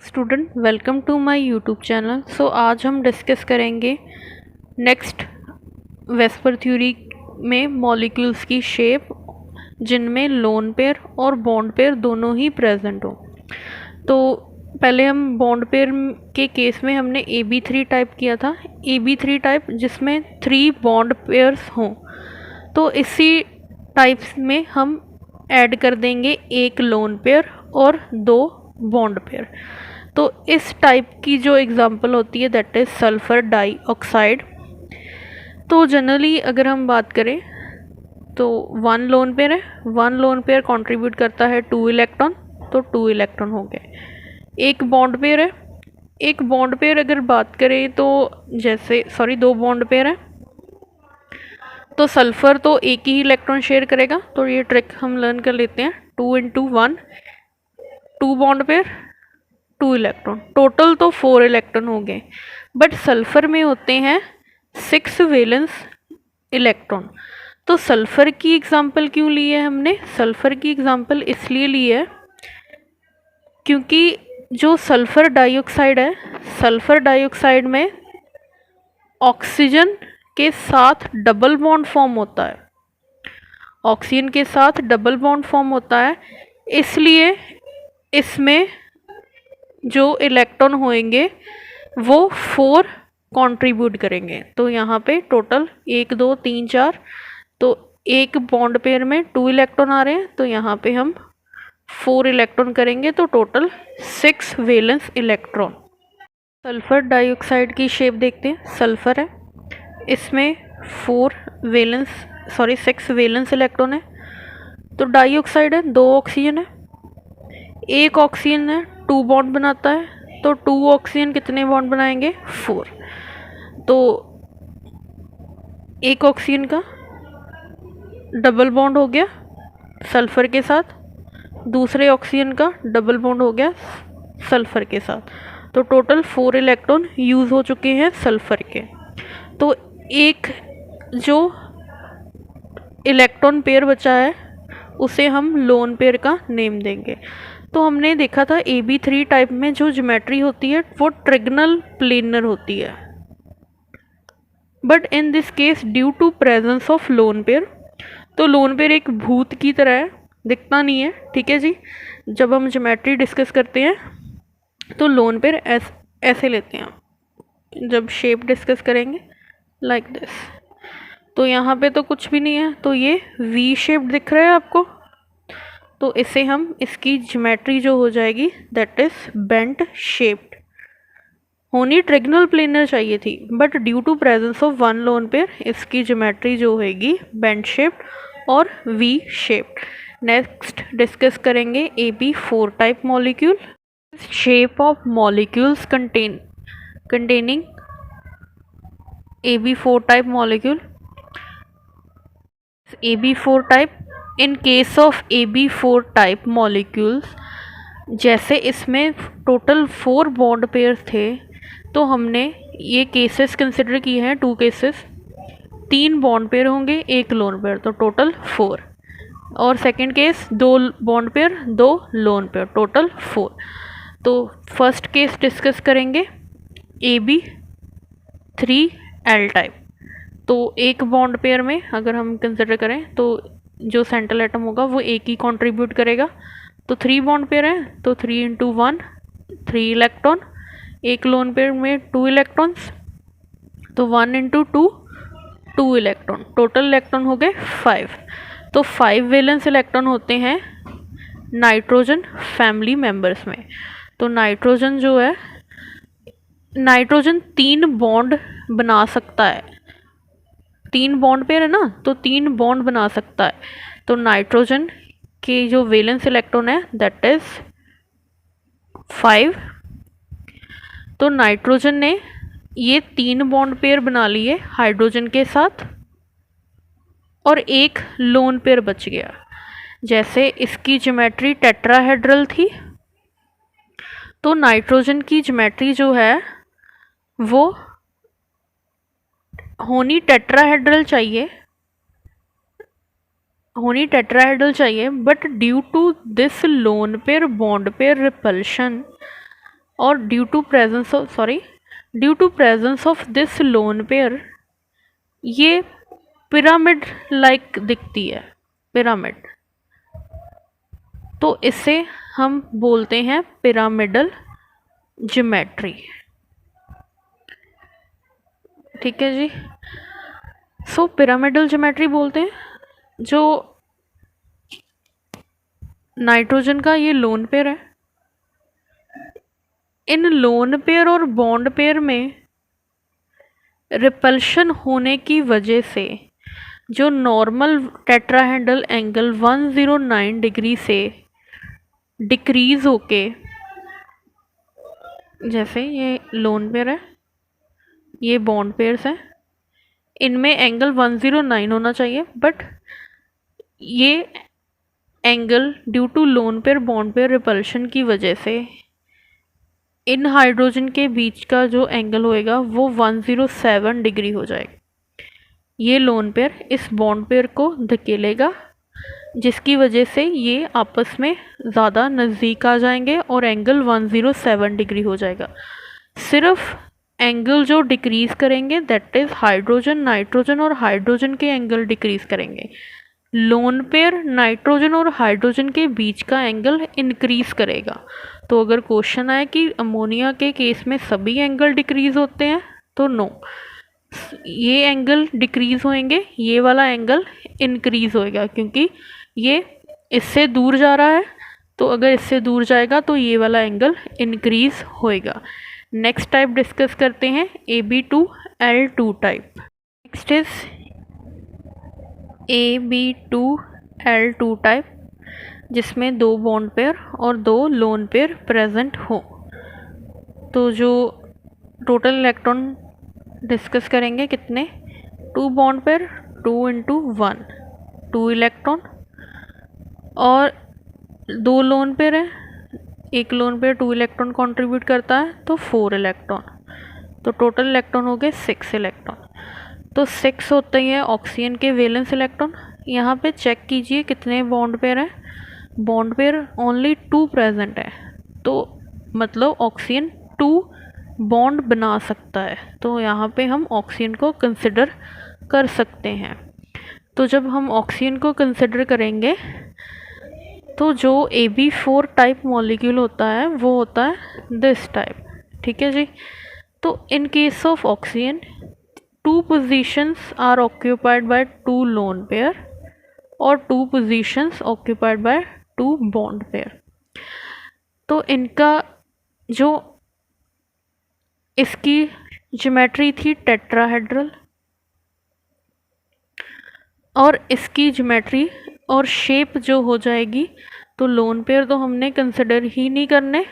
Student welcome to my YouTube channel. So आज हम discuss करेंगे नेक्स्ट वेस्पर थ्योरी में मॉलिक्यूल्स की शेप जिनमें लोन पेयर और बॉन्ड पेयर दोनों ही प्रेजेंट हो। तो पहले हम बॉन्ड पेयर के केस में हमने AB3 टाइप किया था, AB3 टाइप जिसमें 3 बॉन्ड पेयर्स हों। तो इसी टाइप्स में हम ऐड कर देंगे एक लोन पेयर और 2 बॉन्ड पेयर। तो इस टाइप की जो एग्जांपल होती है दैट इज़ सल्फ़र डाइऑक्साइड। तो जनरली अगर हम बात करें तो 1 लोन पेयर है, 1 लोन पेयर कंट्रीब्यूट करता है 2 इलेक्ट्रॉन, तो 2 इलेक्ट्रॉन हो गए। एक बॉन्ड पेयर है, एक बॉन्ड पेयर अगर बात करें तो जैसे 2 बॉन्ड पेयर है तो सल्फ़र तो एक ही इलेक्ट्रॉन शेयर करेगा। तो ये ट्रिक हम लर्न कर लेते हैं। 2 × 1, 2 बॉन्ड पेयर 2 इलेक्ट्रॉन, टोटल तो 4 इलेक्ट्रॉन हो गए। बट सल्फ़र में होते हैं 6 वैलेंस इलेक्ट्रॉन। तो सल्फ़र की एग्जांपल क्यों ली है हमने? सल्फ़र की एग्जांपल इसलिए ली है क्योंकि जो सल्फ़र डाइऑक्साइड है, सल्फ़र डाइऑक्साइड में ऑक्सीजन के साथ डबल बॉन्ड फॉर्म होता है, ऑक्सीजन के साथ डबल बॉन्ड फॉर्म होता है, इसलिए इसमें जो इलेक्ट्रॉन होंगे वो 4 कंट्रीब्यूट करेंगे। तो यहाँ पे टोटल 1 2 3 4, तो एक बॉन्ड पेयर में 2 इलेक्ट्रॉन आ रहे हैं, तो यहाँ पे हम 4 इलेक्ट्रॉन करेंगे, तो total 6 valence electron. Sulphur dioxide की शेप देखते हैं। सल्फ़र है, इसमें 6 वैलेंस इलेक्ट्रॉन है। तो डाइऑक्साइड है, 2 ऑक्सीजन है, एक ऑक्सीजन है 2 बॉन्ड बनाता है, तो 2 ऑक्सीजन कितने बॉन्ड बनाएंगे? 4। तो एक ऑक्सीजन का डबल बॉन्ड हो गया सल्फ़र के साथ, दूसरे ऑक्सीजन का डबल बॉन्ड हो गया सल्फ़र के साथ, तो टोटल 4 इलेक्ट्रॉन यूज़ हो चुके हैं सल्फ़र के। तो एक जो इलेक्ट्रॉन पेयर बचा है उसे हम लोन पेयर का नेम देंगे। तो हमने देखा था AB3 टाइप में जो ज्योमेट्री होती है वो ट्रिगोनल प्लेनर होती है, but in this case due to presence of lone pair, तो लोन पेयर एक भूत की तरह है, दिखता नहीं है। ठीक है जी, जब हम ज्योमेट्री डिस्कस करते हैं तो लोन पेयर ऐसे लेते हैं, जब शेप डिस्कस करेंगे लाइक दिस। तो यहाँ पे तो कुछ भी नहीं है, तो ये V शेप दिख रहा है आपको, तो इसे हम इसकी ज्योमेट्री जो हो जाएगी दैट इज बेंट शेप्ड। होनी ट्रिगोनल प्लेनर चाहिए थी, but due to presence of 1 lone pair इसकी ज्योमेट्री जो होगी बेंट शेप्ड और V शेप्ड। नेक्स्ट डिस्कस करेंगे AB4 type molecule. Shape of molecules containing AB4 type molecule. AB4 type, in case of AB4 type molecules, जैसे इसमें total 4 bond pair थे, तो हमने ये केसेस कंसिडर किए हैं, 2 केसेस, 3 बॉन्ड पेयर होंगे, 1 लोन पेयर, तो टोटल 4। और second case 2 bond pair 2 lone pair, total 4। तो फर्स्ट केस डिस्कस करेंगे AB3L टाइप। तो एक बॉन्ड पेयर में अगर हम कंसिडर करें तो जो सेंट्रल एटम होगा वो एक ही कंट्रीब्यूट करेगा। तो 3 बॉन्ड पेयर है, तो 3 × 1 3 इलेक्ट्रॉन, एक लोन पेयर में 2 इलेक्ट्रॉन्स, तो 1 × 2 2 इलेक्ट्रॉन, टोटल इलेक्ट्रॉन हो गए 5। तो 5 वैलेंस इलेक्ट्रॉन होते हैं नाइट्रोजन फैमिली मेंबर्स में। तो नाइट्रोजन जो है, नाइट्रोजन 3 बॉन्ड बना सकता है, 3 बॉन्ड पेयर है ना, तो 3 बॉन्ड बना सकता है। तो नाइट्रोजन के जो वैलेंस इलेक्ट्रॉन है दैट इज 5। तो नाइट्रोजन ने ये 3 बॉन्ड पेयर बना लिए हाइड्रोजन के साथ और एक लोन पेयर बच गया। जैसे इसकी ज्योमेट्री टेट्राहेड्रल थी, तो नाइट्रोजन की ज्योमेट्री जो है वो होनी टेट्राहेड्रल चाहिए, but due to this lone pair bond pair repulsion और due to presence of this lone pair ये पिरामिड लाइक दिखती है, पिरामिड, तो इसे हम बोलते हैं पिरामिडल ज्योमेट्री। ठीक है जी। सो पिरामिडल ज्योमेट्री बोलते हैं जो नाइट्रोजन का ये लोन पेयर है, इन लोन पेयर और बॉन्ड पेयर में रिपल्शन होने की वजह से जो नॉर्मल टेट्राहेड्रल एंगल 109 डिग्री से डिक्रीज होके, जैसे ये लोन पेयर है, ये बॉन्ड पेयर्स हैं, इनमें एंगल 109 होना चाहिए, बट ये angle due to lone pair bond pair repulsion की वजह से इन हाइड्रोजन के बीच का जो एंगल होएगा वो 107 डिग्री हो जाएगा। ये लोन पेयर इस बॉन्ड पेयर को धकेलेगा, जिसकी वजह से ये आपस में ज़्यादा नज़दीक आ जाएंगे और एंगल 107 डिग्री हो जाएगा। सिर्फ एंगल जो डिक्रीज़ करेंगे दैट इज़ हाइड्रोजन, नाइट्रोजन और हाइड्रोजन के एंगल डिक्रीज़ करेंगे। लोन पेयर नाइट्रोजन और हाइड्रोजन के बीच का एंगल इंक्रीज़ करेगा। तो अगर क्वेश्चन आए कि अमोनिया के केस में सभी एंगल डिक्रीज़ होते हैं, तो नो, ये एंगल डिक्रीज़ होएंगे, ये वाला एंगल इंक्रीज़ होएगा, क्योंकि ये इससे दूर जा रहा है, तो अगर इससे दूर जाएगा तो ये वाला एंगल इंक्रीज़ होएगा। नेक्स्ट टाइप डिस्कस करते हैं AB2L2 type. Next is AB2L2 type, जिसमें 2 बॉन्ड पेयर और 2 लोन पेयर प्रेजेंट हो। तो जो टोटल इलेक्ट्रॉन डिस्कस करेंगे कितने, 2 बॉन्ड पेयर 2 × 1 2 इलेक्ट्रॉन, और 2 लोन पेयर है, एक लोन पेयर 2 इलेक्ट्रॉन कंट्रीब्यूट करता है, तो 4 इलेक्ट्रॉन, तो टोटल इलेक्ट्रॉन हो गए 6 इलेक्ट्रॉन। तो 6 होते हैं ऑक्सीजन के वैलेंस इलेक्ट्रॉन। यहाँ पे चेक कीजिए कितने बॉन्ड पेयर हैं, बॉन्ड पेयर ओनली 2 प्रेजेंट है, तो मतलब ऑक्सीजन 2 बॉन्ड बना सकता है, तो यहाँ पे हम ऑक्सीजन को कंसिडर कर सकते हैं। तो जब हम ऑक्सीजन को कंसिडर करेंगे तो जो AB4 टाइप मॉलिक्यूल होता है वो होता है दिस टाइप। ठीक है जी। तो in case of oxygen 2 positions are occupied by 2 lone pair और 2 positions occupied by 2 bond pair. तो इनका जो इसकी ज्योमेट्री थी टेट्राहेड्रल, और इसकी ज्योमेट्री और शेप जो हो जाएगी, तो लोन पेयर तो हमने कंसिडर ही नहीं करने,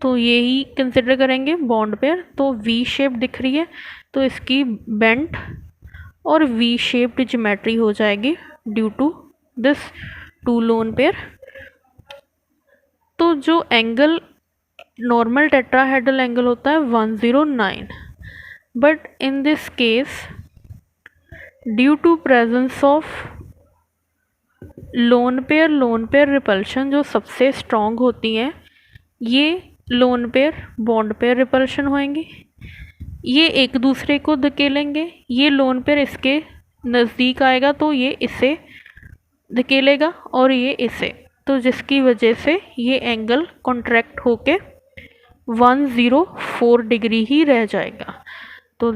तो ये ही कंसिडर करेंगे बॉन्ड पेयर। तो वी शेप दिख रही है, तो इसकी बेंट और वी शेप्ड ज्योमेट्री हो जाएगी due to this 2 lone pair. तो जो एंगल नॉर्मल टेट्राहेड्रल एंगल होता है 109, but in this case due to presence of lone pair repulsion जो सबसे स्ट्रॉन्ग होती हैं, ये lone pair bond pair repulsion होएंगी, ये एक दूसरे को धकेलेंगे, ये लोन पेयर इसके नज़दीक आएगा तो ये इसे धकेलेगा और ये इसे, तो जिसकी वजह से ये एंगल कॉन्ट्रैक्ट होके 104 डिग्री ही रह जाएगा। तो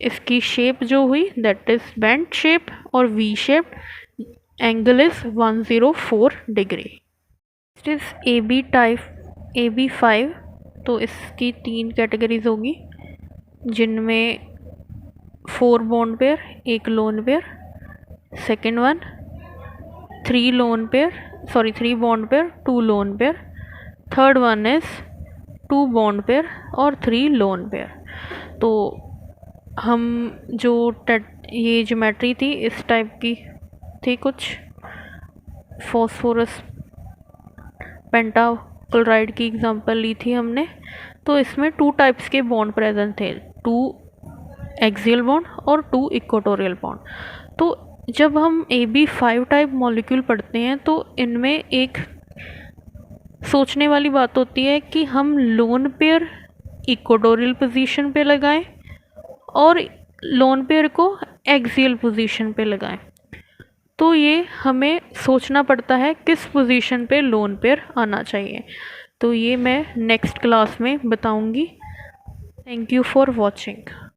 इसकी शेप जो हुई दैट इज़ बेंट शेप, और V shape angle is 104 degree. Next is AB type AB5। तो इसकी 3 कैटेगरीज होगी, जिनमें 4 bond pair 1 lone pair, second one 3 bond pair 2 lone pair, third one is 2 bond pair और 3 loan pair. तो हम जो ये ज्योमेट्री थी इस टाइप की थी, कुछ फॉस्फोरस पेंटाक्लोराइड की एग्जांपल ली थी हमने। तो इसमें 2 टाइप्स के बॉन्ड प्रेजेंट थे, 2 एक्सियल बॉन्ड और 2 इक्वेटोरियल बॉन्ड। तो जब हम AB5 टाइप मॉलिक्यूल पढ़ते हैं तो इनमें एक सोचने वाली बात होती है कि हम लोन पेयर इक्वेटोरियल पोजीशन पे लगाएं और लोन पेयर को एक्सियल पोजीशन पे लगाएं। तो ये हमें सोचना पड़ता है किस पोजीशन पे लोन पेयर आना चाहिए। तो ये मैं नेक्स्ट क्लास में बताऊंगी। Thank you for watching.